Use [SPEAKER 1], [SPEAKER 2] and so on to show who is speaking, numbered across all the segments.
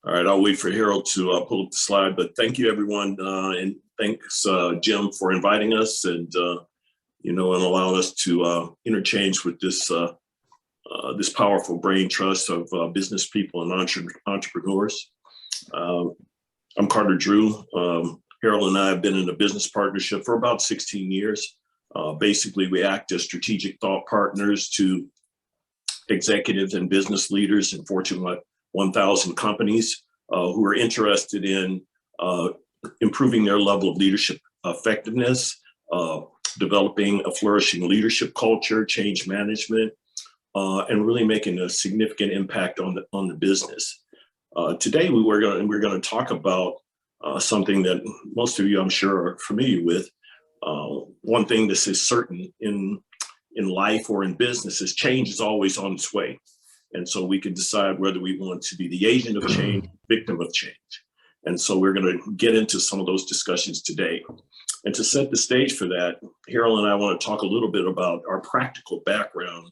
[SPEAKER 1] All right, I'll wait for Harold to pull up the slide, but thank you everyone. And thanks Jim for inviting us and and allowing us to interchange with this powerful brain trust of business people and entrepreneurs. I'm Carter Drew. Harold and I have been in a business partnership for about 16 years. Basically, we act as strategic thought partners to executives and business leaders in Fortune 1,000 companies who are interested in improving their level of leadership effectiveness, developing a flourishing leadership culture, change management, and really making a significant impact on the business. Today, we're going to talk about something that most of you, I'm sure, are familiar with. One thing that is certain in life or in business is change is always on its way. And so we can decide whether we want to be the agent of change, victim of change. And so we're going to get into some of those discussions today. And to set the stage for that, Harold and I want to talk a little bit about our practical background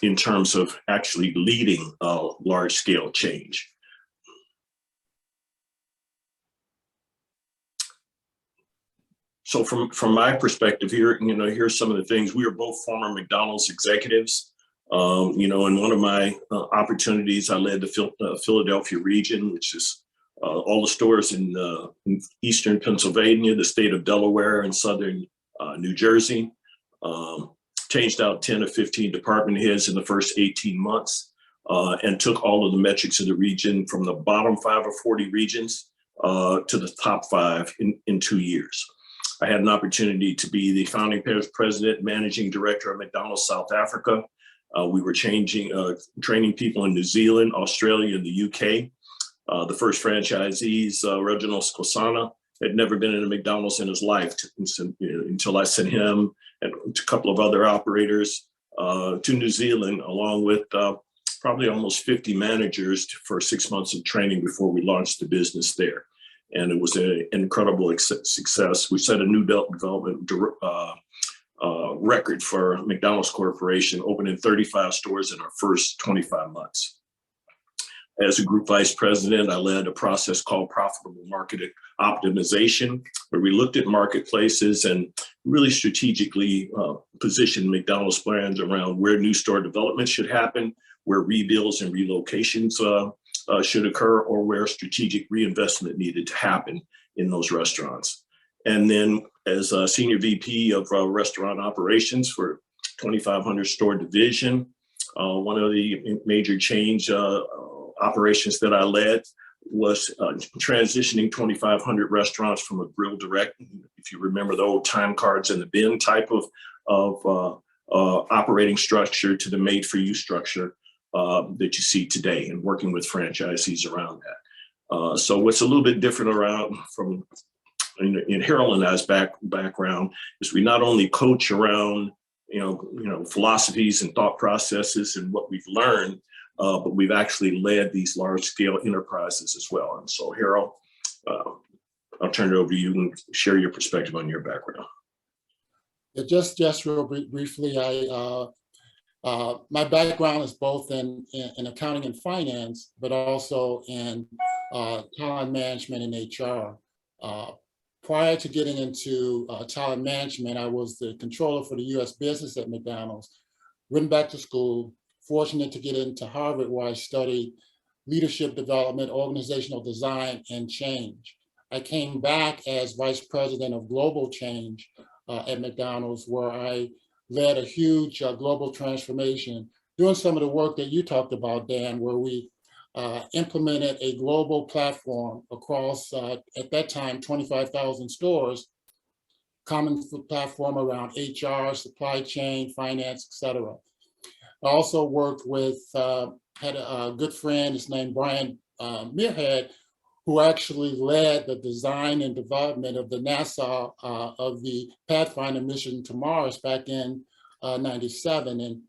[SPEAKER 1] in terms of actually leading large-scale change. So from my perspective here, here's some of the things. We are both former McDonald's executives. In one of my opportunities, I led the Philadelphia region, which is all the stores in eastern Pennsylvania, the state of Delaware, and southern New Jersey. Changed out 10 or 15 department heads in the first 18 months and took all of the metrics of the region from the bottom 5 or 40 regions to the top 5 in 2 years. I had an opportunity to be the founding president, managing director of McDonald's South Africa. We were training people in New Zealand, Australia, and the UK. The first franchisees, Reginald Skosana, had never been in a McDonald's in his life until I sent him and a couple of other operators to New Zealand, along with probably almost 50 managers for 6 months of training before we launched the business there. And it was an incredible success. We set a new development record for McDonald's Corporation, opening 35 stores in our first 25 months. As a group vice president, I led a process called profitable market optimization, where we looked at marketplaces and really strategically positioned McDonald's brands around where new store development should happen, where rebuilds and relocations should occur, or where strategic reinvestment needed to happen in those restaurants. And then as a senior VP of restaurant operations for 2,500 store division, one of the major change operations that I led was transitioning 2,500 restaurants from a grill direct, if you remember the old time cards in the bin type of operating structure, to the made for you structure that you see today, and working with franchisees around that. So what's a little bit different around from in Harold and I's background is we not only coach around philosophies and thought processes and what we've learned, but we've actually led these large scale enterprises as well. And so Harold, I'll turn it over to you and share your perspective on your background.
[SPEAKER 2] Yeah, just real briefly, my background is both in accounting and finance, but also in talent management and HR. Prior to getting into talent management, I was the controller for the US business at McDonald's, went back to school, fortunate to get into Harvard, where I studied leadership development, organizational design, and change. I came back as vice president of global change at McDonald's, where I led a huge global transformation, doing some of the work that you talked about, Dan, where we implemented a global platform across, at that time, 25,000 stores, common platform around HR, supply chain, finance, et cetera. I also worked with, had a good friend, his name Brian Muirhead, who actually led the design and development of the NASA of the Pathfinder mission to Mars back in '97, and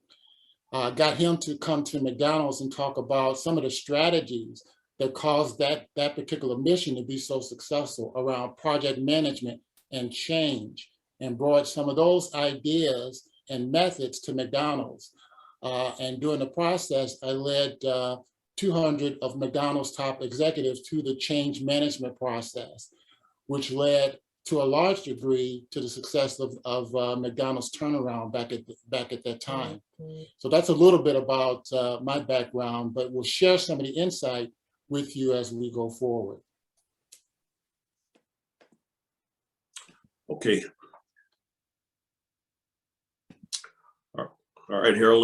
[SPEAKER 2] got him to come to McDonald's and talk about some of the strategies that caused that particular mission to be so successful around project management and change, and brought some of those ideas and methods to McDonald's. And during the process, I led 200 of McDonald's top executives to the change management process, which led to a large degree to the success of McDonald's turnaround back at that time. So that's a little bit about my background, but we'll share some of the insight with you as we go forward.
[SPEAKER 1] Okay. All right, Harold,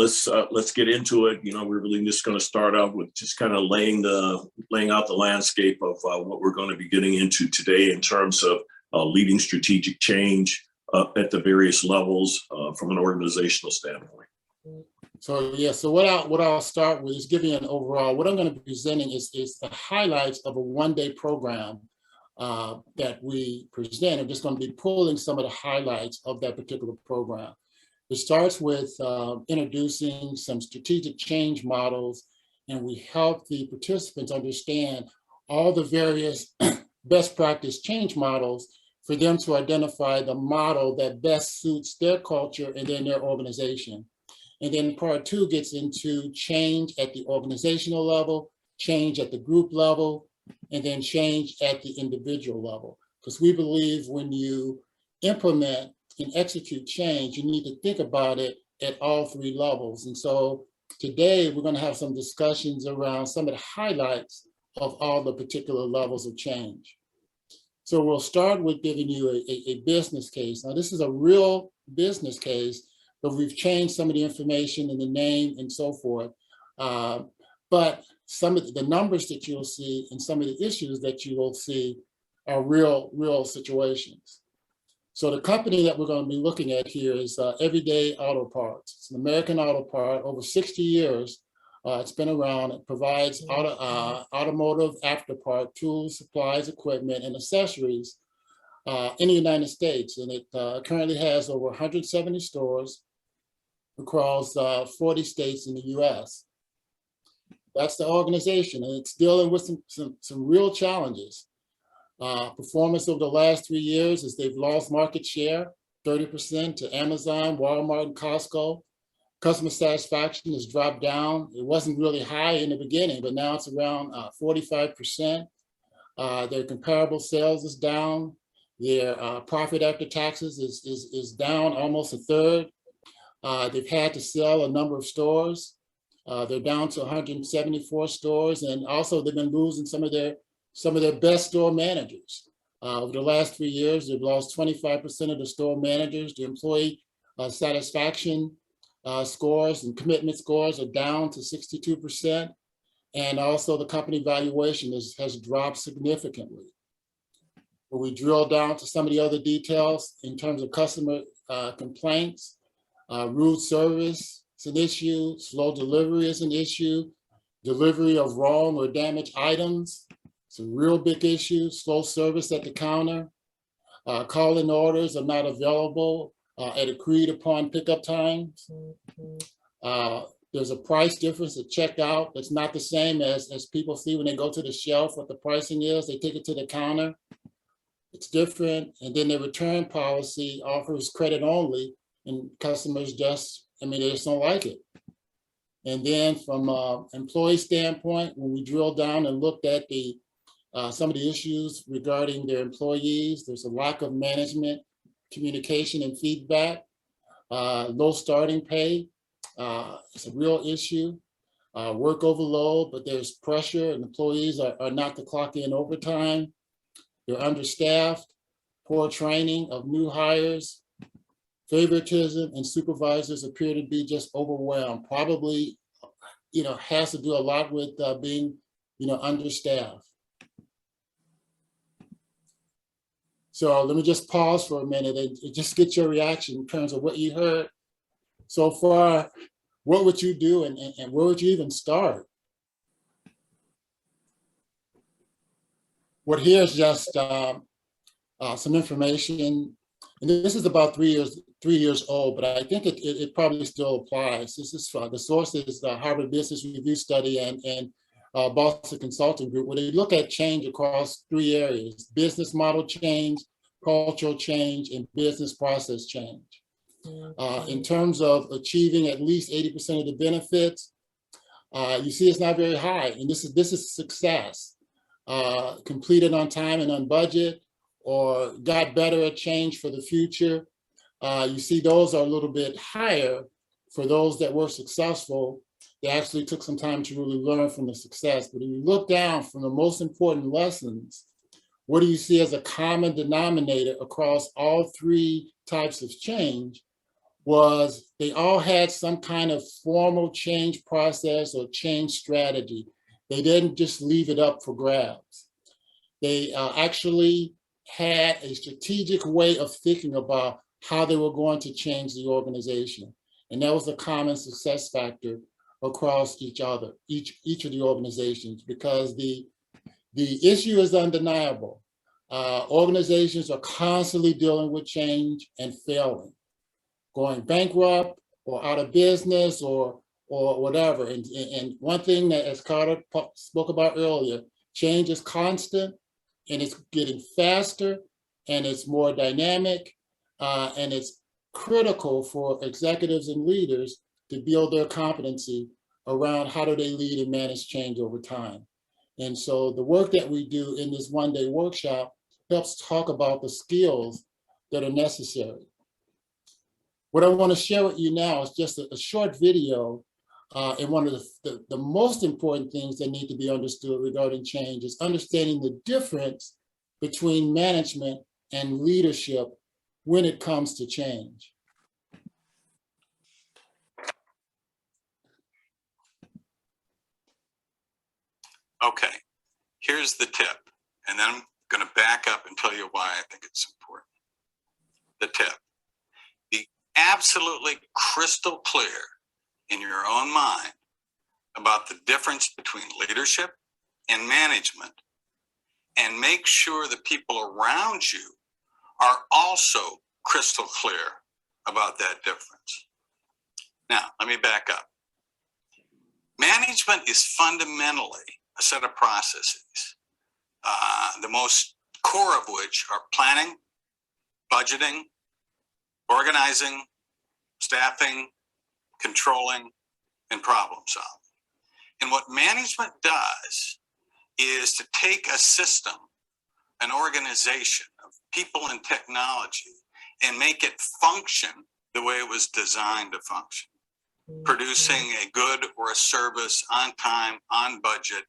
[SPEAKER 1] let's get into it. You know, we're really just going to start out with just kind of laying out the landscape of what we're going to be getting into today in terms of leading strategic change at the various levels from an organizational standpoint.
[SPEAKER 2] So yeah, so what I'll start with is giving you an overall. What I'm going to be presenting is the highlights of a one-day program that we present. I'm just going to be pulling some of the highlights of that particular program. It starts with introducing some strategic change models, and we help the participants understand all the various best practice change models for them to identify the model that best suits their culture and then their organization. And then part two gets into change at the organizational level, change at the group level, and then change at the individual level. Because we believe when you implement and execute change, you need to think about it at all three levels. And so today we're going to have some discussions around some of the highlights of all the particular levels of change. So we'll start with giving you a business case. Now this is a real business case, but we've changed some of the information and the name and so forth. But some of the numbers that you'll see and some of the issues that you will see are real situations. So the company that we're going to be looking at here is Everyday Auto Parts. It's an American auto part, over 60 years. It's been around. It provides automotive afterpart, tools, supplies, equipment, and accessories in the United States. And it currently has over 170 stores across 40 states in the US. That's the organization, and it's dealing with some real challenges. Performance over the last 3 years is they've lost market share, 30% to Amazon, Walmart, and Costco. Customer satisfaction has dropped down. It wasn't really high in the beginning, but now it's around 45%. Their comparable sales is down. Their profit after taxes is down almost a third. They've had to sell a number of stores. They're down to 174 stores, and also they've been losing some of their best store managers. Over the last 3 years, they've lost 25% of the store managers. The employee satisfaction scores and commitment scores are down to 62%. And also the company valuation has dropped significantly. When we drill down to some of the other details in terms of customer complaints, rude service is an issue, slow delivery is an issue, delivery of wrong or damaged items, it's a real big issue, slow service at the counter, call-in orders are not available at agreed upon pickup times. There's a price difference at checkout that's not the same as people see when they go to the shelf, what the pricing is, they take it to the counter. It's different. And then the return policy offers credit only, and customers they just don't like it. And then from an employee standpoint, when we drill down and looked at some of the issues regarding their employees, there's a lack of management, communication, and feedback, low starting pay. It's a real issue. Work overload, but there's pressure, and employees are not to clock in overtime. They're understaffed, poor training of new hires, favoritism, and supervisors appear to be just overwhelmed. Probably, has to do a lot with being, understaffed. So let me just pause for a minute and just get your reaction in terms of what you heard so far. What would you do, and where would you even start? What here is just some information, and this is about 3 years old, but I think it probably still applies. This is the source is the Harvard Business Review study and Boston Consulting Group, where they look at change across 3 areas: business model change, cultural change, and business process change. In terms of achieving at least 80% of the benefits, You see it's not very high, and this is success. Completed on time and on budget, or got better at change for the future. You see those are a little bit higher for those that were successful. They actually took some time to really learn from the success. But if you look down from the most important lessons, what do you see as a common denominator across all three types of change? Was they all had some kind of formal change process or change strategy. They didn't just leave it up for grabs. They actually had a strategic way of thinking about how they were going to change the organization. And that was a common success factor across each of the organizations, because the issue is undeniable. Organizations are constantly dealing with change and failing, going bankrupt or out of business or whatever. And one thing that, as Carter spoke about earlier, change is constant, and it's getting faster, and it's more dynamic, and it's critical for executives and leaders to build their competency around how do they lead and manage change over time. And so the work that we do in this one-day workshop helps talk about the skills that are necessary. What I want to share with you now is just a short video. And one of the most important things that need to be understood regarding change is understanding the difference between management and leadership when it comes to change.
[SPEAKER 3] Okay, here's the tip, and then I'm going to back up and tell you why I think it's important. The tip: be absolutely crystal clear in your own mind about the difference between leadership and management, and make sure the people around you are also crystal clear about that difference. Now, let me back up. Management is fundamentally a set of processes, the most core of which are planning, budgeting, organizing, staffing, controlling, and problem solving. And what management does is to take a system, an organization of people and technology, and make it function the way it was designed to function, producing a good or a service on time, on budget,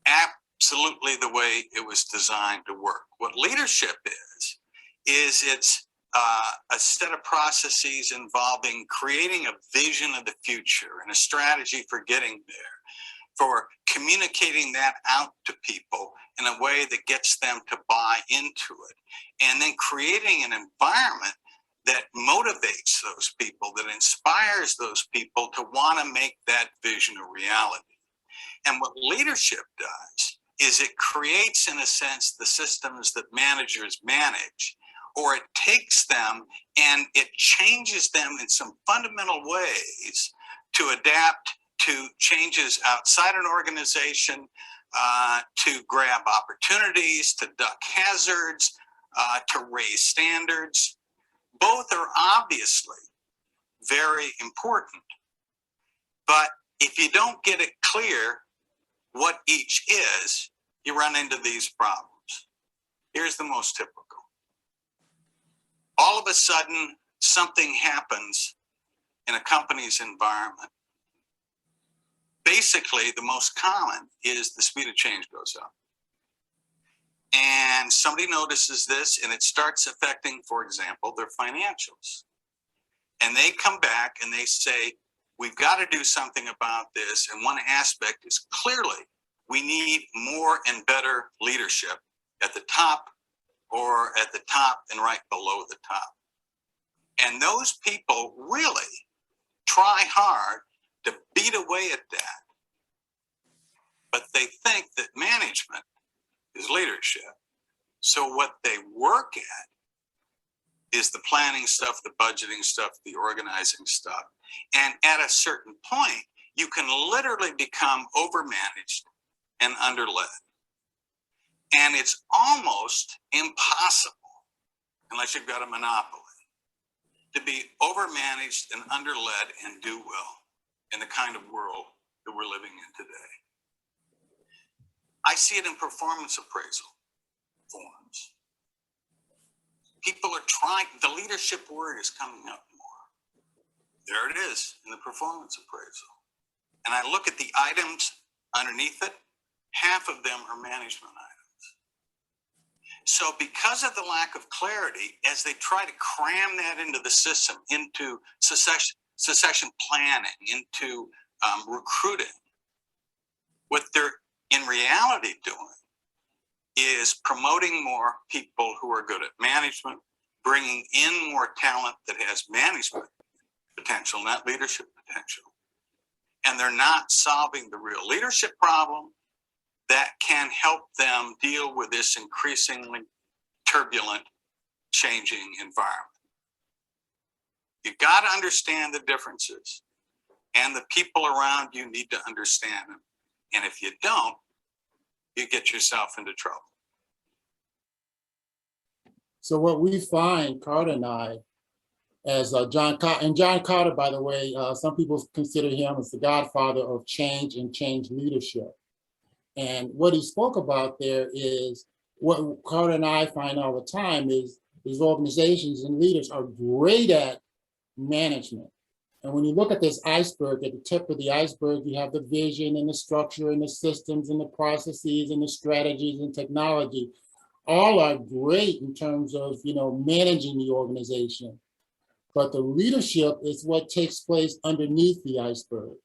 [SPEAKER 3] absolutely the way it was designed to work. What leadership is it's a set of processes involving creating a vision of the future and a strategy for getting there, for communicating that out to people in a way that gets them to buy into it, and then creating an environment that motivates those people, that inspires those people to want to make that vision a reality. And what leadership does is it creates, in a sense, the systems that managers manage, or it takes them and it changes them in some fundamental ways to adapt to changes outside an organization, to grab opportunities, to duck hazards, to raise standards. Both are obviously very important, but if you don't get it clear what each is, you run into these problems. Here's the most typical. All of a sudden, something happens in a company's environment. Basically, the most common is the speed of change goes up. And somebody notices this, and it starts affecting, for example, their financials. And they come back and they say, we've got to do something about this. And one aspect is clearly we need more and better leadership at the top, or at the top and right below the top. And those people really try hard to beat away at that. But they think that management is leadership. So what they work at is the planning stuff, the budgeting stuff, the organizing stuff. And at a certain point, you can literally become overmanaged and underled. And it's almost impossible, unless you've got a monopoly, to be overmanaged and underled and do well. in the kind of world that we're living in today. I see it in performance appraisal forms. People are trying, the leadership word is coming up more. There it is in the performance appraisal. And I look at the items underneath it, half of them are management items. So because of the lack of clarity, as they try to cram that into the system, into succession planning, into recruiting, what they're in reality doing is promoting more people who are good at management, bringing in more talent that has management potential, not leadership potential. And they're not solving the real leadership problem that can help them deal with this increasingly turbulent, changing environment. You've got to understand the differences, and the people around you need to understand them. And if you don't, you get yourself into trouble.
[SPEAKER 2] So what we find, Carter and I, as John Carter, by the way, some people consider him as the godfather of change and change leadership. And what he spoke about there is what Carter and I find all the time is organizations and leaders are great at management. And when you look at this iceberg, at the tip of the iceberg, you have the vision and the structure and the systems and the processes and the strategies and technology. All are great in terms of, managing the organization. But the leadership is what takes place underneath the iceberg.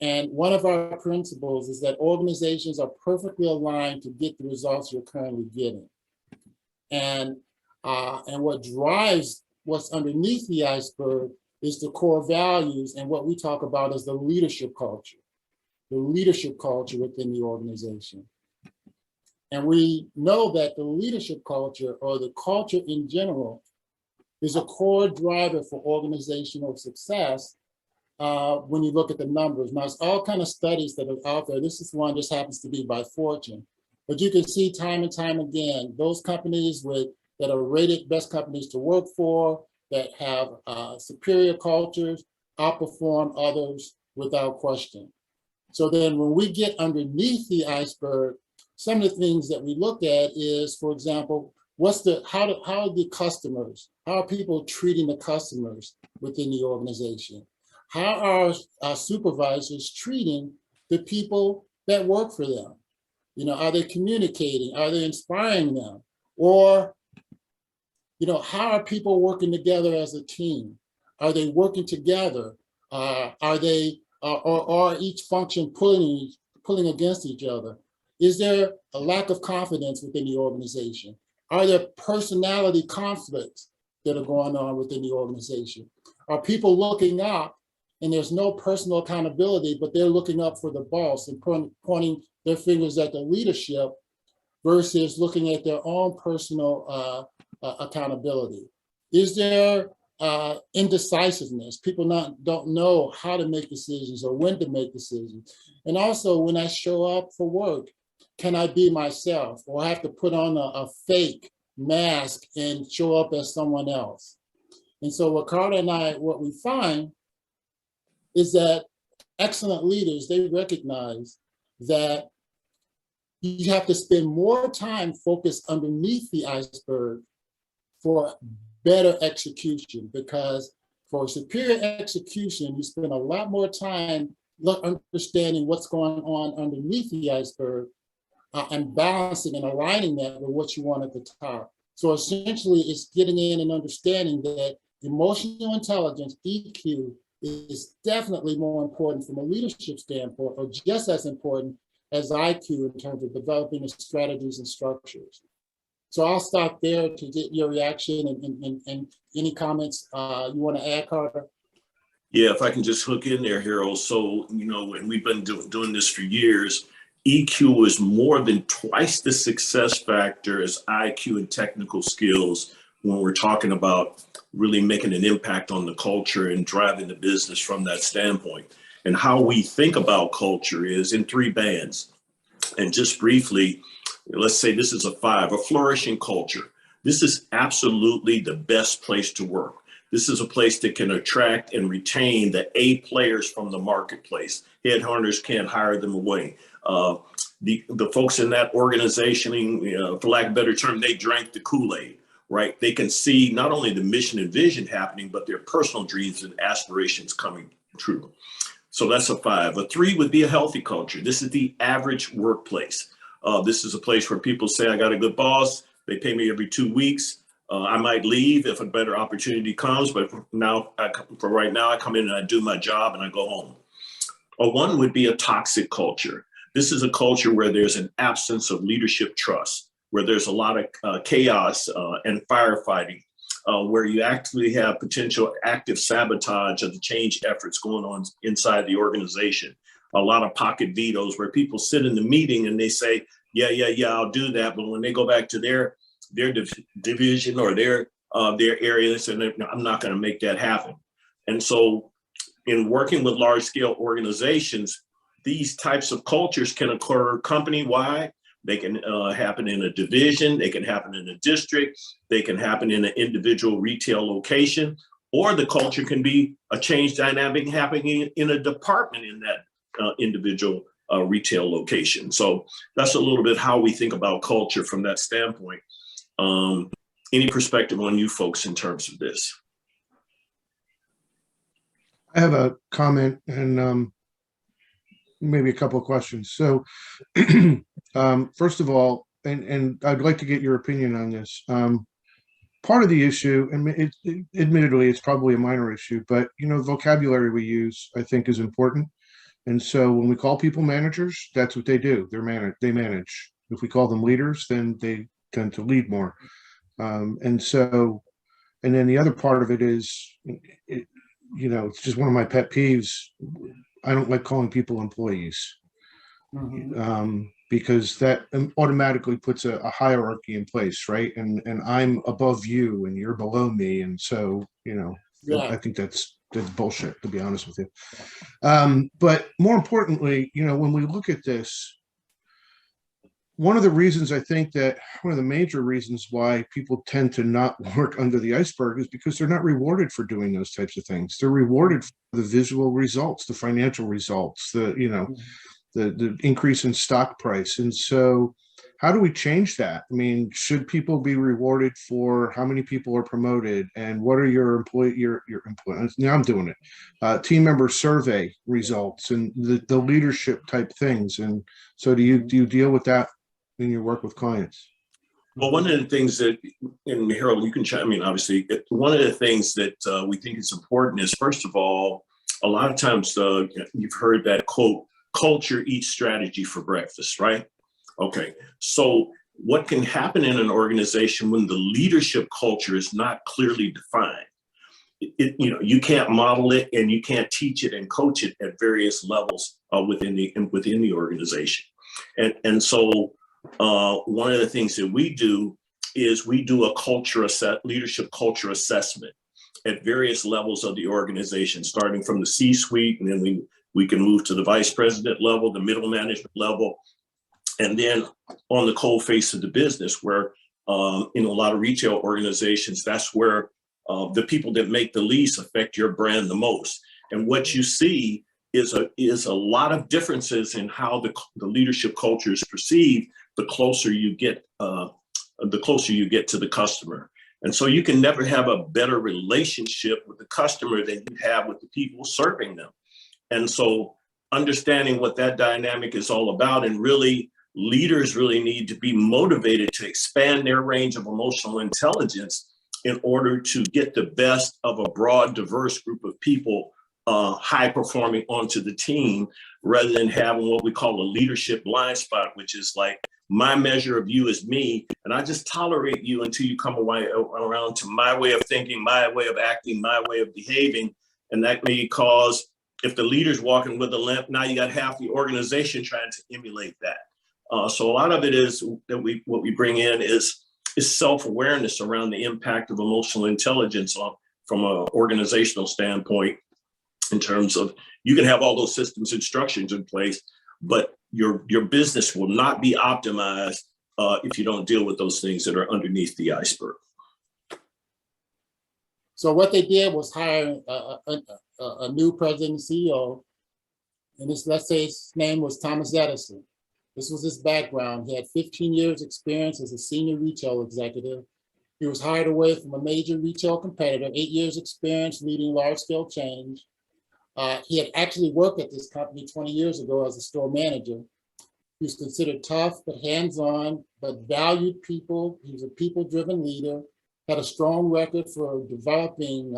[SPEAKER 2] And one of our principles is that organizations are perfectly aligned to get the results you're currently getting. And what drives what's underneath the iceberg is the core values and what we talk about as the leadership culture within the organization. And we know that the leadership culture, or the culture in general, is a core driver for organizational success when you look at the numbers. Now, it's all kind of studies that are out there. This is one just happens to be by Fortune. But you can see time and time again, those companies that are rated best companies to work for, that have superior cultures, outperform others without question. So then when we get underneath the iceberg, some of the things that we look at is, for example, how are the customers, how are people treating the customers within the organization? How are our supervisors treating the people that work for them? Are they communicating? Are they inspiring them? Or, how are people working together as a team? Are they working together? Are they, or each function pulling against each other? Is there a lack of confidence within the organization? Are there personality conflicts that are going on within the organization? Are people looking up and there's no personal accountability, but they're looking up for the boss and pointing their fingers at the leadership versus looking at their own personal accountability? Is there indecisiveness? People don't know how to make decisions or when to make decisions. And also, when I show up for work, can I be myself, or I have to put on a fake mask and show up as someone else? And so what Carter and I, what we find is that excellent leaders, they recognize that you have to spend more time focused underneath the iceberg for better execution, because for superior execution, you spend a lot more time understanding what's going on underneath the iceberg and balancing and aligning that with what you want at the top. So essentially, it's getting in and understanding that emotional intelligence, EQ, is definitely more important from a leadership standpoint, or just as important as IQ in terms of developing the strategies and structures. So I'll stop there to get your reaction and any comments you want to add, Carter.
[SPEAKER 1] Yeah, if I can just hook in there, Harold. So, and we've been doing this for years, EQ is more than twice the success factor as IQ and technical skills when we're talking about really making an impact on the culture and driving the business from that standpoint. And how we think about culture is in 3 bands. And just briefly, let's say this is a 5, a flourishing culture. This is absolutely the best place to work. This is a place that can attract and retain the A players from the marketplace. Headhunters can't hire them away. The folks in that organization, for lack of a better term, they drank the Kool-Aid, right? They can see not only the mission and vision happening, but their personal dreams and aspirations coming true. So that's a 5. A 3 would be a healthy culture. This is the average workplace. This is a place where people say, I got a good boss. They pay me every 2 weeks. I might leave if a better opportunity comes, but for right now, I come in and I do my job and I go home. A 1 would be a toxic culture. This is a culture where there's an absence of leadership trust, where there's a lot of chaos and firefighting, where you actually have potential active sabotage of the change efforts going on inside the organization. A lot of pocket vetoes where people sit in the meeting and they say, yeah, I'll do that. But when they go back to their division or their area, they say, no, I'm not going to make that happen. And so in working with large scale organizations, these types of cultures can occur company-wide. They can happen in a division, they can happen in a district, they can happen in an individual retail location, or the culture can be a change dynamic happening in a department in that individual retail location. So that's a little bit how we think about culture from that standpoint. Any perspective on you folks in terms of this?
[SPEAKER 4] I have a comment and maybe a couple of questions. So first of all, and I'd like to get your opinion on this. Part of the issue, and admittedly, it's probably a minor issue, but the vocabulary we use, I think, is important. And so when we call people managers, that's what they do. They manage. If we call them leaders, then they tend to lead more. And then the other part of it is, it's just one of my pet peeves. I don't like calling people employees. Because that automatically puts a hierarchy in place, right? And I'm above you and you're below me. And so, I think that's bullshit, to be honest with you. But more importantly, when we look at this, one of the major reasons why people tend to not work under the iceberg is because they're not rewarded for doing those types of things. They're rewarded for the visual results, the financial results, the increase in stock price. And so how do we change that? I mean, should people be rewarded for how many people are promoted and what are your employees? Now I'm doing it. Team member survey results and the leadership type things. And so do you deal with that in your work with clients?
[SPEAKER 1] Well, one of the things that, and Harold, you can chime in, obviously, one of the things that we think is important is, first of all, a lot of times you've heard that quote, culture eats strategy for breakfast, right? Okay, so what can happen in an organization when the leadership culture is not clearly defined? You can't model it and you can't teach it and coach it at various levels within the organization. And so one of the things that we do is we do a leadership culture assessment at various levels of the organization, starting from the C-suite, and then we can move to the vice president level, the middle management level, and then on the cold face of the business, where in a lot of retail organizations, that's where the people that make the least affect your brand the most. And what you see is a lot of differences in how the leadership culture is perceived the closer you get to the customer. And so you can never have a better relationship with the customer than you have with the people serving them. And so understanding what that dynamic is all about, and really leaders really need to be motivated to expand their range of emotional intelligence in order to get the best of a broad, diverse group of people high performing onto the team, rather than having what we call a leadership blind spot, which is like, my measure of you is me, and I just tolerate you until you come around to my way of thinking, my way of acting, my way of behaving. And that may cause, if the leader's walking with a limp, now you got half the organization trying to emulate that. So a lot of it is that what we bring in is self-awareness around the impact of emotional intelligence from an organizational standpoint, in terms of, you can have all those systems and structures in place, but your business will not be optimized if you don't deal with those things that are underneath the iceberg.
[SPEAKER 2] So what they did was hire a new president and CEO, and let's say his name was Thomas Edison. This was his background. He had 15 years experience as a senior retail executive. He was hired away from a major retail competitor, 8 years experience leading large-scale change. He had actually worked at this company 20 years ago as a store manager. He was considered tough, but hands-on, but valued people. He was a people-driven leader, had a strong record for developing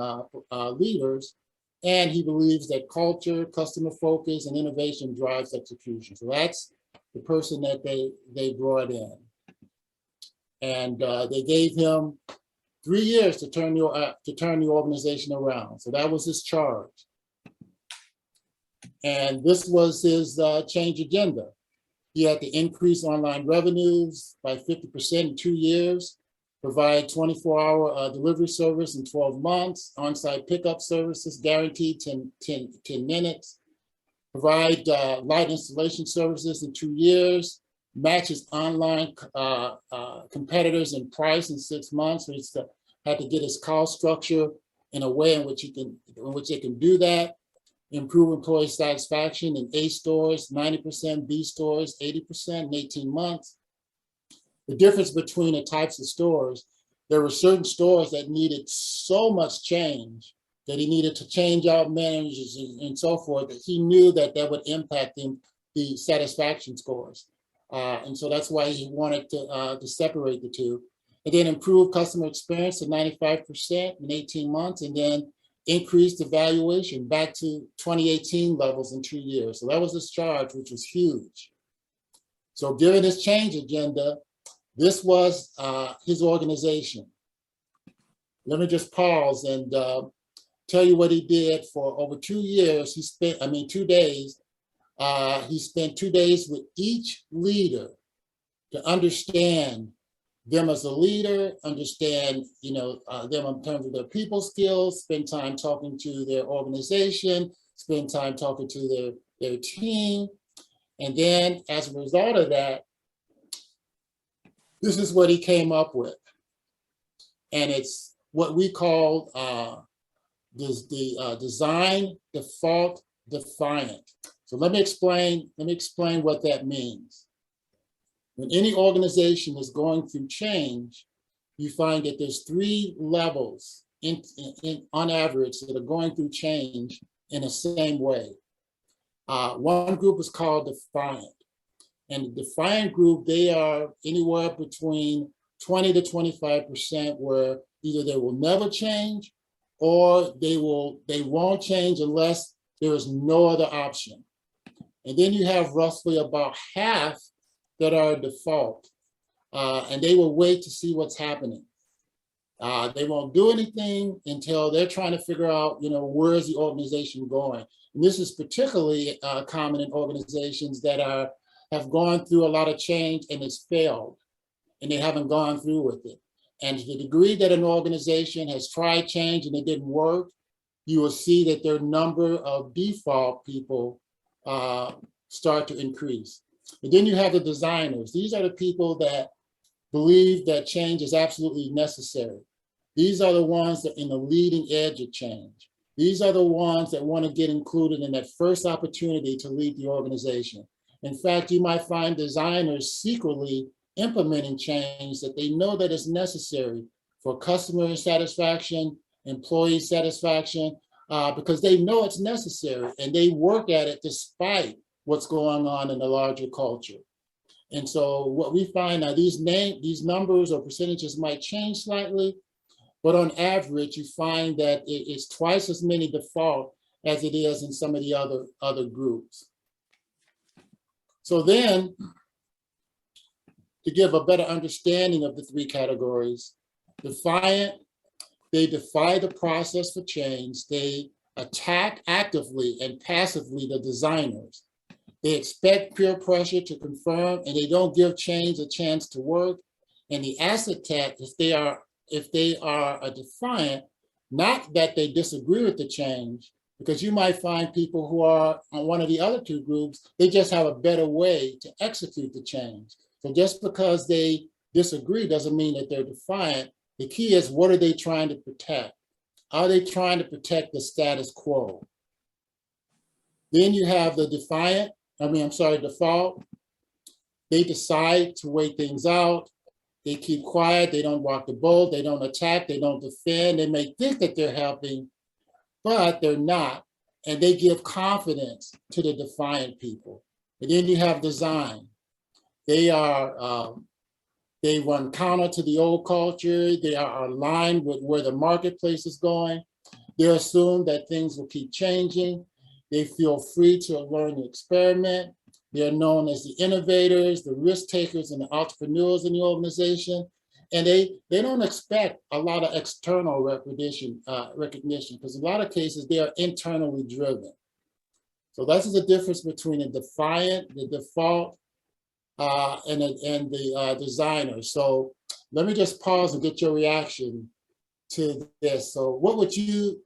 [SPEAKER 2] leaders, and he believes that culture, customer focus, and innovation drives execution. So that's the person that they brought in. And they gave him 3 years to turn the organization around. So that was his charge. And this was his change agenda. He had to increase online revenues by 50% in 2 years, provide 24-hour delivery service in 12 months, on-site pickup services guaranteed 10 minutes, provide light installation services in 2 years, matches online competitors in price in 6 months. So he had to get his cost structure in a way in which they can do that. Improve employee satisfaction in A stores, 90%, B stores, 80% in 18 months. The difference between the types of stores, there were certain stores that needed so much change that he needed to change out managers and so forth, that he knew that that would impact the satisfaction scores. And so that's why he wanted to separate the two. And then improve customer experience to 95% in 18 months, and then increase the valuation back to 2018 levels in 2 years. So that was his charge, which was huge. So given his change agenda, this was his organization. Let me just pause and tell you what he did for over 2 years. He spent 2 days. He spent 2 days with each leader to understand them as a leader, understand them in terms of their people skills, spend time talking to their organization, spend time talking to their team. And then as a result of that, this is what he came up with. And it's what we call the design default defiant. So let me explain what that means. When any organization is going through change, you find that there's 3 levels on average that are going through change in the same way. One group is called defiant. And the defiant group, they are anywhere between 20 to 25% where either they will never change or they won't change unless there is no other option. And then you have roughly about half that are default, and they will wait to see what's happening. They won't do anything until they're trying to figure out, where is the organization going? And this is particularly common in organizations that have gone through a lot of change and it's failed, and they haven't gone through with it. And to the degree that an organization has tried change and it didn't work, you will see that their number of default people start to increase. And then you have the designers. These are the people that believe that change is absolutely necessary. These are the ones that are in the leading edge of change. These are the ones that want to get included in that first opportunity to lead the organization. In fact, you might find designers secretly implementing change that they know that is necessary for customer satisfaction, employee satisfaction, because they know it's necessary and they work at it despite what's going on in the larger culture. And so what we find now, these numbers or percentages might change slightly, but on average, you find that it's twice as many default as it is in some of the other groups. So then, to give a better understanding of the 3 categories, defiant, they defy the process for change. They attack actively and passively the designers. They expect peer pressure to confirm, and they don't give change a chance to work. And the asset tech, if they are a defiant, not that they disagree with the change, because you might find people who are on one of the other 2 groups, they just have a better way to execute the change. So just because they disagree doesn't mean that they're defiant. The key is, what are they trying to protect? are they trying to protect the status quo? Then you have the default. They decide to wait things out. They keep quiet. They don't rock the boat. They don't attack. They don't defend. They may think that they're helping, but they're not. And they give confidence to the defiant people. And then you have design. They run counter to the old culture. They are aligned with where the marketplace is going. They assume that things will keep changing. They feel free to learn and experiment. They are known as the innovators, the risk takers, and the entrepreneurs in the organization. And they don't expect a lot of external recognition, because in a lot of cases, they are internally driven. So that's the difference between a defiant, the default, and the designer. So let me just pause and get your reaction to this. So what would you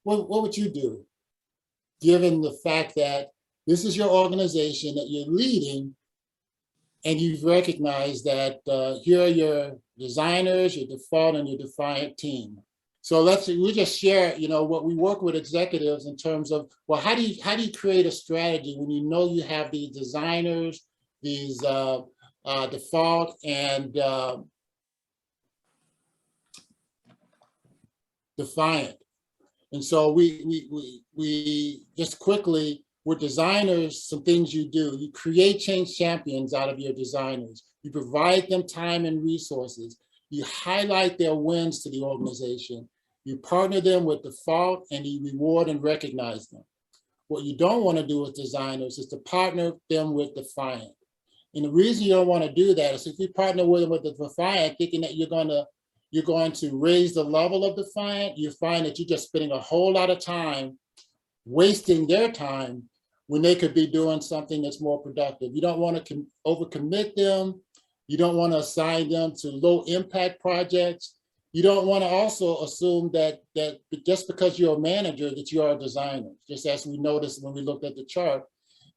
[SPEAKER 2] do, given the fact that this is your organization that you're leading, and you've recognized that here are your designers, your default, and your defiant team? So we just share, what we work with executives in terms of, well, how do you create a strategy when you know you have these designers, these default and defiant? And so we just quickly, with designers, some things you do. You create change champions out of your designers. You provide them time and resources. You highlight their wins to the organization. You partner them with default, and you reward and recognize them. What you don't want to do with designers is to partner them with defiant. And the reason you don't want to do that is if you partner with them with the defiant, thinking that you're going to raise the level of defiant, you find that you're just spending a whole lot of time wasting their time when they could be doing something that's more productive. You don't want to overcommit them. You don't want to assign them to low impact projects. You don't want to also assume that just because you're a manager that you are a designer, just as we noticed when we looked at the chart.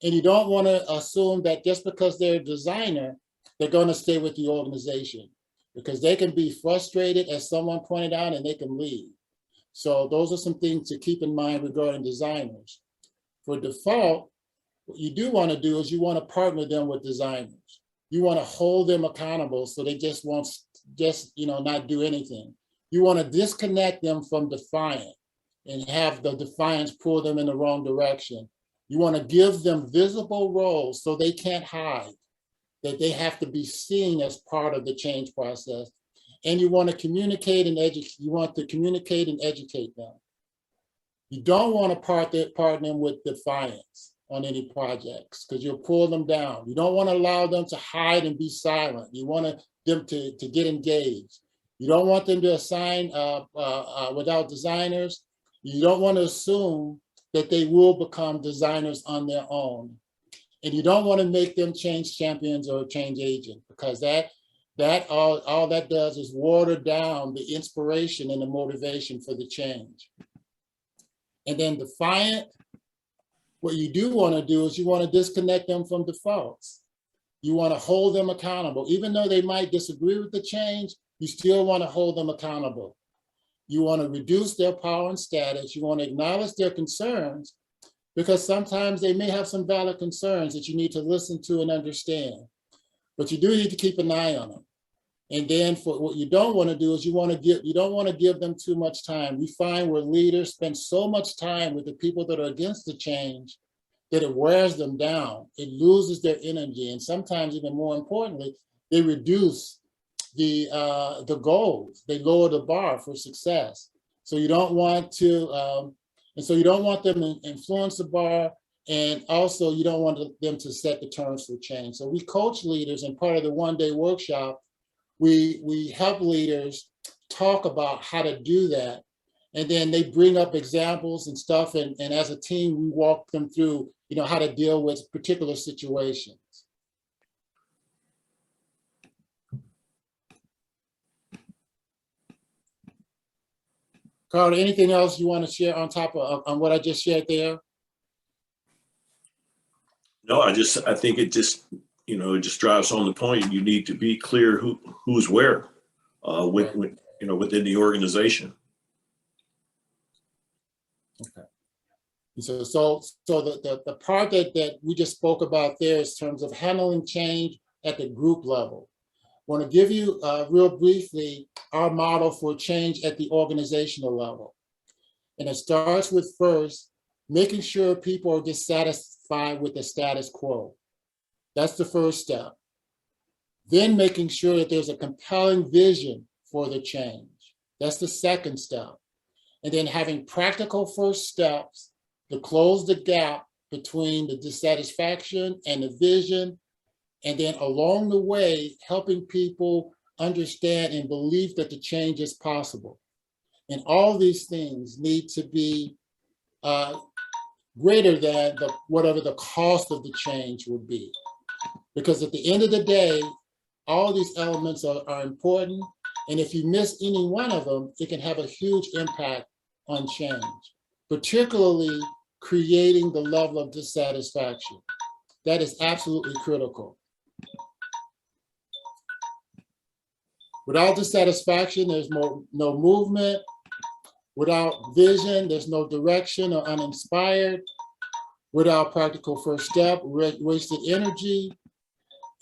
[SPEAKER 2] And you don't want to assume that just because they're a designer, they're going to stay with the organization, because they can be frustrated, as someone pointed out, and they can leave. So those are some things to keep in mind regarding designers. For default, what you do want to do is you want to partner them with designers. You want to hold them accountable so they just won't not do anything. You want to disconnect them from defiant and have the defiance pull them in the wrong direction. You want to give them visible roles so they can't hide, that they have to be seen as part of the change process. And you want to communicate and educate. You want to communicate and educate them. You don't want to partner them with defiance on any projects, because you'll pull them down. You don't want to allow them to hide and be silent. You want them to get engaged. You don't want them to assign without designers. You don't want to assume that they will become designers on their own. And you don't want to make them change champions or change agents, because all that does is water down the inspiration and the motivation for the change. And then defiant, what you do want to do is you want to disconnect them from defaults. You want to hold them accountable. Even though they might disagree with the change, you still want to hold them accountable. You want to reduce their power and status. You want to acknowledge their concerns, because sometimes they may have some valid concerns that you need to listen to and understand. But you do need to keep an eye on them. And then for what you don't want to do is you don't want to give them too much time. We find where leaders spend so much time with the people that are against the change that it wears them down. It loses their energy. And sometimes, even more importantly, they reduce the goals. They lower the bar for success. So you don't want to, you don't want them to influence the bar. And also you don't want them to set the terms for change. So we coach leaders, and part of the one-day workshop, we help leaders talk about how to do that. And then they bring up examples and stuff. And as a team, we walk them through, how to deal with particular situations. Carl, anything else you want to share on top of on what I just shared there?
[SPEAKER 1] No, I think it just, it just drives home the point. You need to be clear who's where within the organization.
[SPEAKER 2] So the part that we just spoke about there is terms of handling change at the group level. I want to give you real briefly our model for change at the organizational level. And it starts with first, making sure people are dissatisfied with the status quo. That's the first step. Then making sure that there's a compelling vision for the change. That's the second step. And then having practical first steps to close the gap between the dissatisfaction and the vision. And then along the way, helping people understand and believe that the change is possible. And all these things need to be greater than whatever the cost of the change would be. Because at the end of the day, all these elements are important. And if you miss any one of them, it can have a huge impact on change, particularly creating the level of dissatisfaction. That is absolutely critical. Without dissatisfaction, there's no movement. Without vision, there's no direction or uninspired. Without practical first step, wasted energy,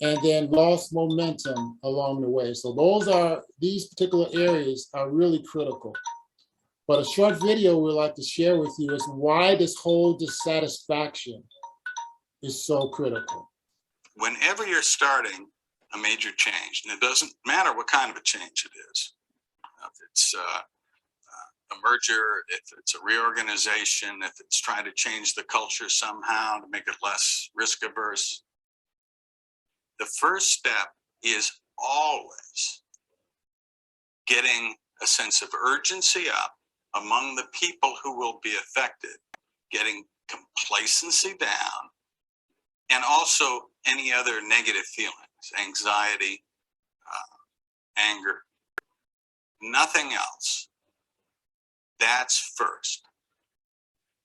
[SPEAKER 2] and then lost momentum along the way. So these particular areas are really critical. But a short video we'd like to share with you is why this whole dissatisfaction is so critical.
[SPEAKER 3] Whenever you're starting a major change, and it doesn't matter what kind of a change it is, if it's a merger, if it's a reorganization, if it's trying to change the culture somehow to make it less risk averse, the first step is always getting a sense of urgency up among the people who will be affected, getting complacency down, and also any other negative feelings, anxiety, anger, nothing else. That's first.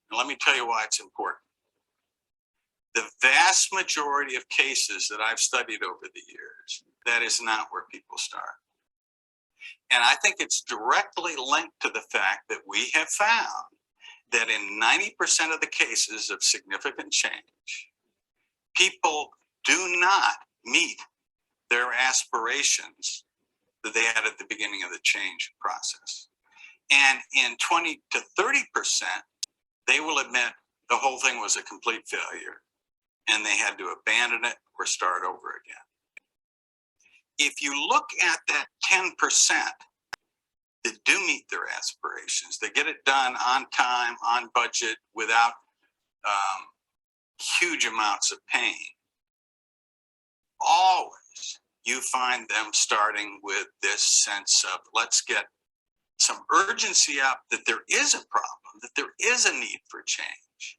[SPEAKER 3] And let me tell you why it's important. The vast majority of cases that I've studied over the years, that is not where people start. And I think it's directly linked to the fact that we have found that in 90% of the cases of significant change, people do not meet their aspirations that they had at the beginning of the change process. And in 20 to 30%, they will admit the whole thing was a complete failure and they had to abandon it or start over again. If you look at that 10% that do meet their aspirations, they get it done on time, on budget, without huge amounts of pain, always you find them starting with this sense of, let's get some urgency up that there is a problem, that there is a need for change,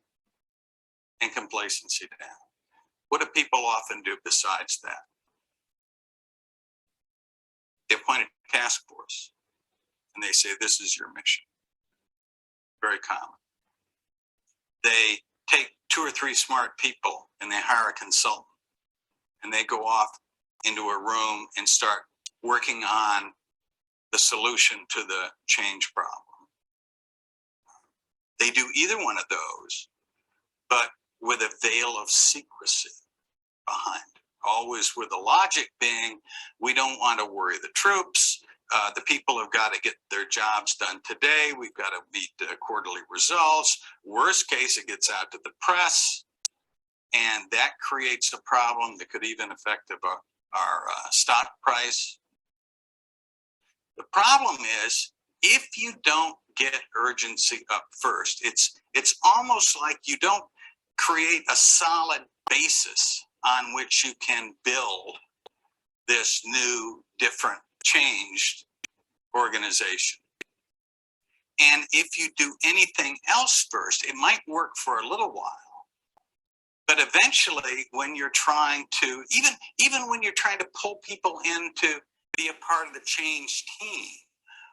[SPEAKER 3] and complacency down. What do people often do besides that? They appoint a task force and they say, this is your mission. Very common. They take 2 or 3 smart people and they hire a consultant and they go off into a room and start working on the solution to the change problem. They do either one of those, but with a veil of secrecy behind it. Always with the logic being, we don't want to worry the troops. The people have got to get their jobs done today. We've got to meet the quarterly results. Worst case, it gets out to the press. And that creates a problem that could even affect our stock price. The problem is, if you don't get urgency up first, it's almost like you don't create a solid basis on which you can build this new, different, changed organization. And if you do anything else first, it might work for a little while. But eventually, when you're trying to, even when you're trying to pull people in to be a part of the change team,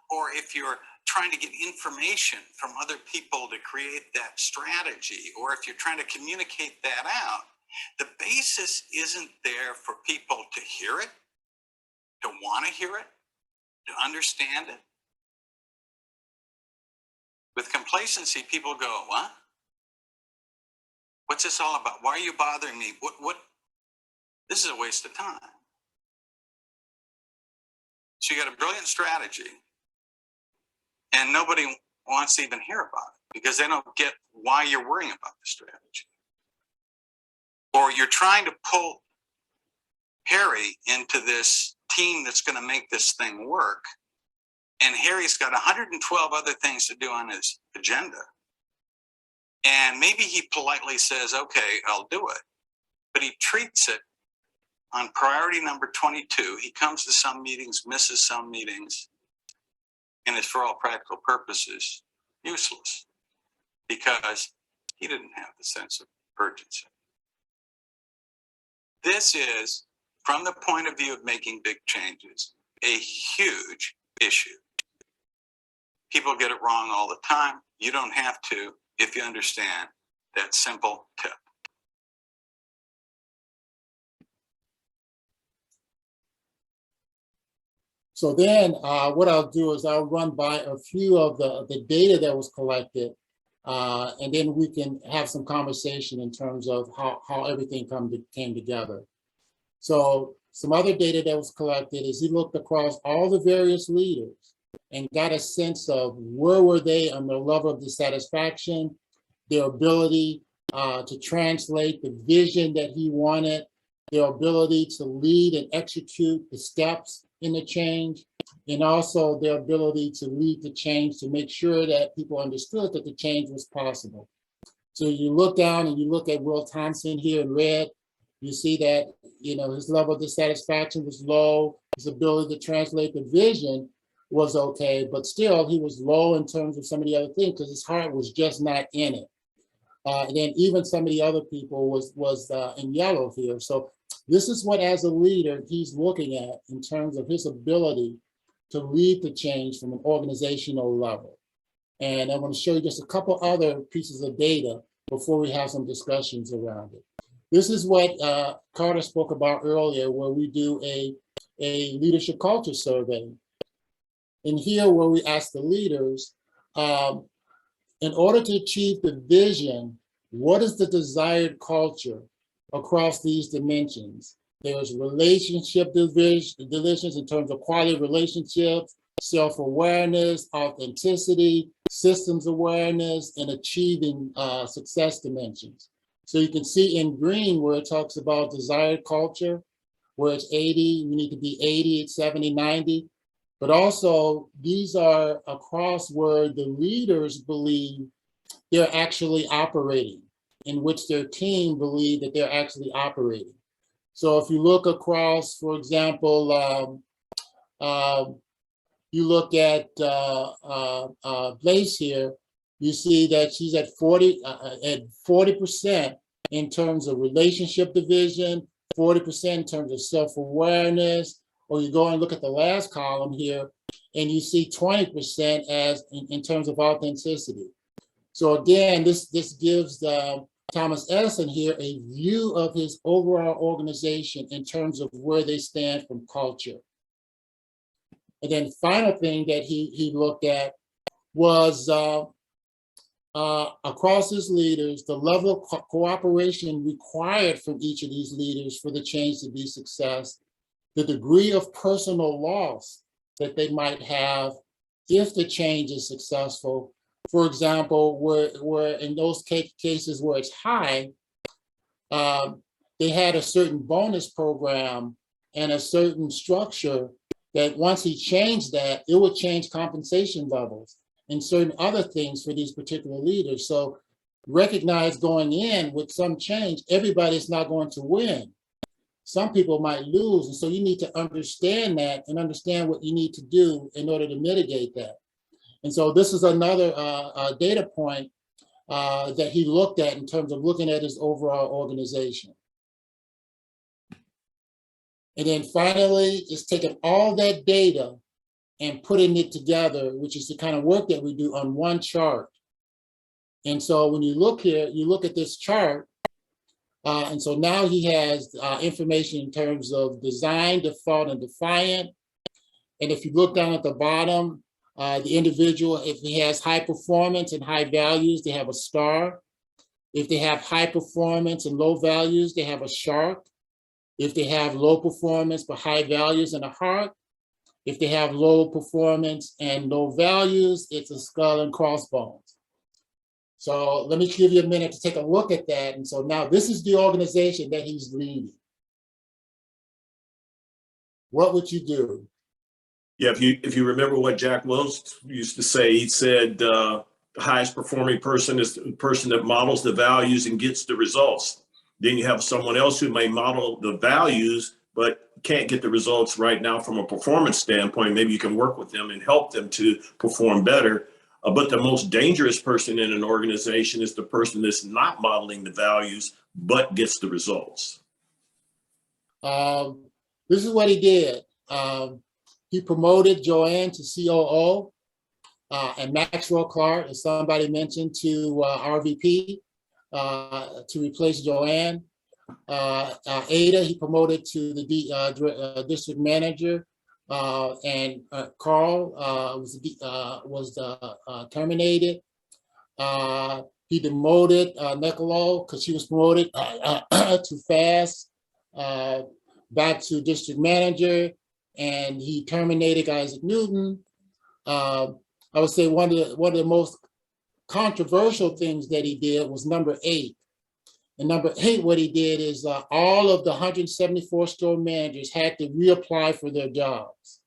[SPEAKER 3] or if you're trying to get information from other people to create that strategy, or if you're trying to communicate that out, the basis isn't there for people to hear it, to want to hear it, to understand it. With complacency, people go, what? What's this all about? Why are you bothering me? What? This is a waste of time. So you got a brilliant strategy, and nobody wants to even hear about it because they don't get why you're worrying about the strategy. Or you're trying to pull Harry into this team that's going to make this thing work, and Harry's got 112 other things to do on his agenda. And maybe he politely says, okay, I'll do it. But he treats it on priority number 22. He comes to some meetings, misses some meetings, and is for all practical purposes useless because he didn't have the sense of urgency. This is, from the point of view of making big changes, a huge issue. People get it wrong all the time. You don't have to if you understand that simple tip.
[SPEAKER 2] So then what I'll do is I'll run by a few of the data that was collected, and then we can have some conversation in terms of how everything came together. So some other data that was collected is he looked across all the various leaders and got a sense of where were they on their level of dissatisfaction, their ability to translate the vision that he wanted, their ability to lead and execute the steps in the change, and also their ability to lead the change to make sure that people understood that the change was possible. So you look down and you look at Will Thompson here in red, you see that, his level of dissatisfaction was low, his ability to translate the vision was okay, but still he was low in terms of some of the other things because his heart was just not in it. And then even some of the other people was in yellow here. So this is what, as a leader, he's looking at in terms of his ability to lead the change from an organizational level. And I'm going to show you just a couple other pieces of data before we have some discussions around it. This is what Carter spoke about earlier, where we do a leadership culture survey. And here, where we ask the leaders, in order to achieve the vision, what is the desired culture across these dimensions? There's relationship divisions in terms of quality of relationships, self-awareness, authenticity, systems awareness, and achieving success dimensions. So you can see in green where it talks about desired culture, where it's 80, you need to be 80, 70, 90. But also these are across where the leaders believe they're actually operating, in which their team believe that they're actually operating. So if you look across, for example, you look at Blaze here, you see that she's at 40% in terms of relationship division, 40% in terms of self-awareness, or you go and look at the last column here, and you see 20% as in terms of authenticity. So again, this gives Thomas Edison here a view of his overall organization in terms of where they stand from culture. And then final thing that he looked at was across his leaders, the level of cooperation required from each of these leaders for the change to be success, the degree of personal loss that they might have if the change is successful. For example, where in those cases where it's high, they had a certain bonus program and a certain structure that once he changed that, it would change compensation levels and certain other things for these particular leaders. So recognize going in with some change, everybody's not going to win. Some people might lose. And so you need to understand that and understand what you need to do in order to mitigate that. And so this is another data point that he looked at in terms of looking at his overall organization. And then finally, it's taking all that data and putting it together, which is the kind of work that we do on one chart. And so when you look here, you look at this chart, and so now he has information in terms of design, default, and defiant. And if you look down at the bottom, The individual, if he has high performance and high values, they have a star. If they have high performance and low values, they have a shark. If they have low performance but high values and a heart. If they have low performance and low values, it's a skull and crossbones. So let me give you a minute to take a look at that. And so now this is the organization that he's leading. What would you do?
[SPEAKER 1] Yeah, if you remember what Jack Welch used to say, he said the highest performing person is the person that models the values and gets the results. Then you have someone else who may model the values, but can't get the results right now from a performance standpoint. Maybe you can work with them and help them to perform better. But the most dangerous person in an organization is the person that's not modeling the values, but gets the results.
[SPEAKER 2] This is what he did. He promoted Joanne to COO and Maxwell Clark, as somebody mentioned, to RVP to replace Joanne. Ada, he promoted to the district manager, and Carl was terminated. He demoted Niccolo because she was promoted too fast back to district manager, and he terminated Isaac Newton. I would say one of the most controversial things that he did was number 8. And number 8, what he did is all of the 174 store managers had to reapply for their jobs.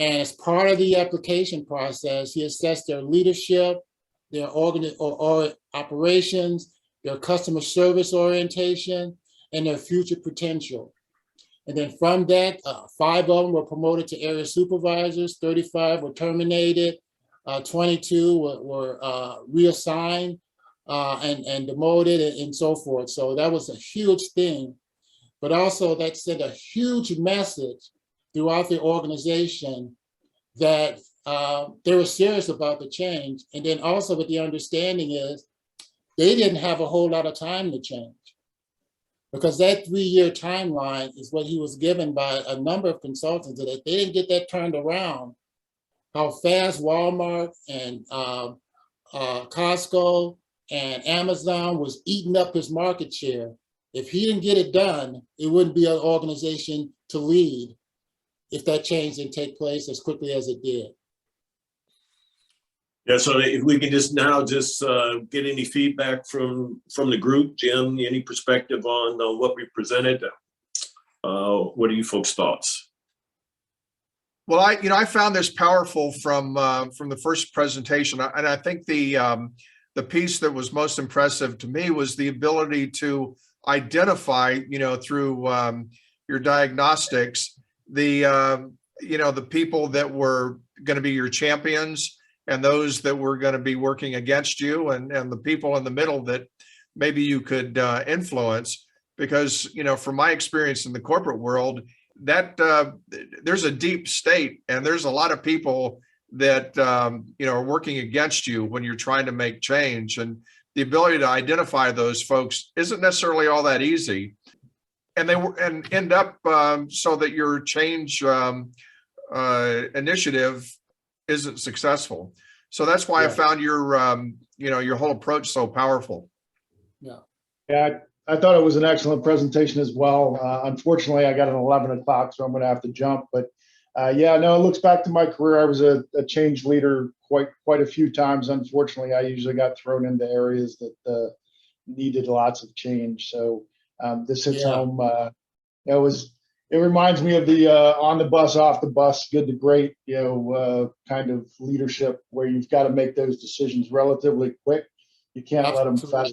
[SPEAKER 2] And as part of the application process, he assessed their leadership, their operations, their customer service orientation, and their future potential. And then from that, 5 of them were promoted to area supervisors, 35 were terminated, 22 were reassigned and demoted and so forth. So that was a huge thing. But also that sent a huge message throughout the organization that they were serious about the change. And then also with the understanding is they didn't have a whole lot of time to change, because that 3-year timeline is what he was given by a number of consultants, that if they didn't get that turned around, how fast Walmart and Costco and Amazon was eating up his market share. If he didn't get it done, it wouldn't be an organization to lead if that change didn't take place as quickly as it did.
[SPEAKER 1] Yeah, so if we can just get any feedback from the group, Jim, any perspective on what we presented? What are you folks' thoughts?
[SPEAKER 5] Well, I found this powerful from the first presentation, and I think the piece that was most impressive to me was the ability to identify, through your diagnostics, the people that were going to be your champions and those that were going to be working against you, and the people in the middle that maybe you could influence. Because, from my experience in the corporate world, that there's a deep state, and there's a lot of people that are working against you when you're trying to make change, and the ability to identify those folks isn't necessarily all that easy, and end up so that your change initiative isn't successful. So that's why I found your whole approach so powerful.
[SPEAKER 6] Yeah, I thought it was an excellent presentation as well. Unfortunately, I got an 11 o'clock, so I'm going to have to jump. But it looks back to my career. I was a change leader quite a few times. Unfortunately, I usually got thrown into areas that needed lots of change. So this hits home. It reminds me of the on the bus, off the bus, good to great, kind of leadership, where you've got to make those decisions relatively quick. You can't let them fester.